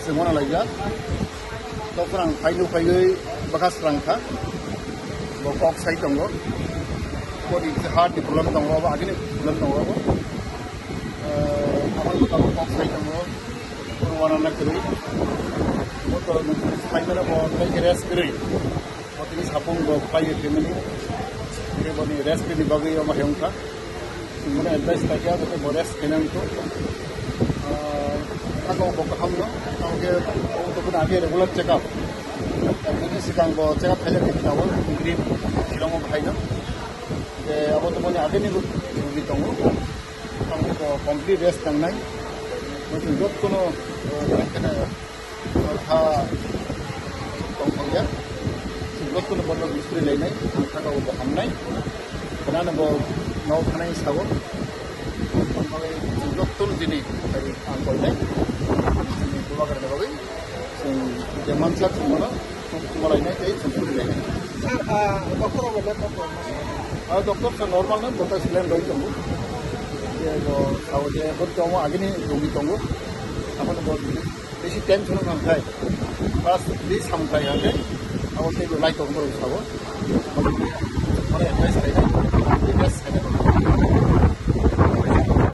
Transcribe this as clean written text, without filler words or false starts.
Semua lagi, dokterang payu bekas rangka, bokok saya tunggu, kodi heart di problem tunggu apa, agini problem tunggu apa, amal bokok saya tunggu, warna nak kiri, motor saya mana bawa lagi rest kiri, motor ini sapung bawa payu kemini, kiri bawa ni rest kiri bagi yang mahal ka, semua advice lagi ada tu bawa rest kena itu. Aku buka hamno, aku untuk pun ada regular check up. Ini sekarang bawa check up saja kita awal, mungkin silang mau bahaya. Jadi aku tu pun ada ni lebih tunggu. Kamu tu complete rest tanggai. Mungkin job tu no, kena tha tunggu ya. Job tu no boleh istri lain ni, angka kau buka hamnai. Kerana bawa nau kena isawo. Job tu ni dari angkol ni. Karena bagi, zaman saat semula, semula ini kayak seperti ini. Dokter apa dokter? Dokter normalnya dokter selain dari tunggu. Dia kalau dia bertemu agni rumit tunggu, apa tu buat ini? Besi tension orang kaya, pas di sampai ada, awak tu light tunggu baru sahaja. Mana advice ada? Advice ada.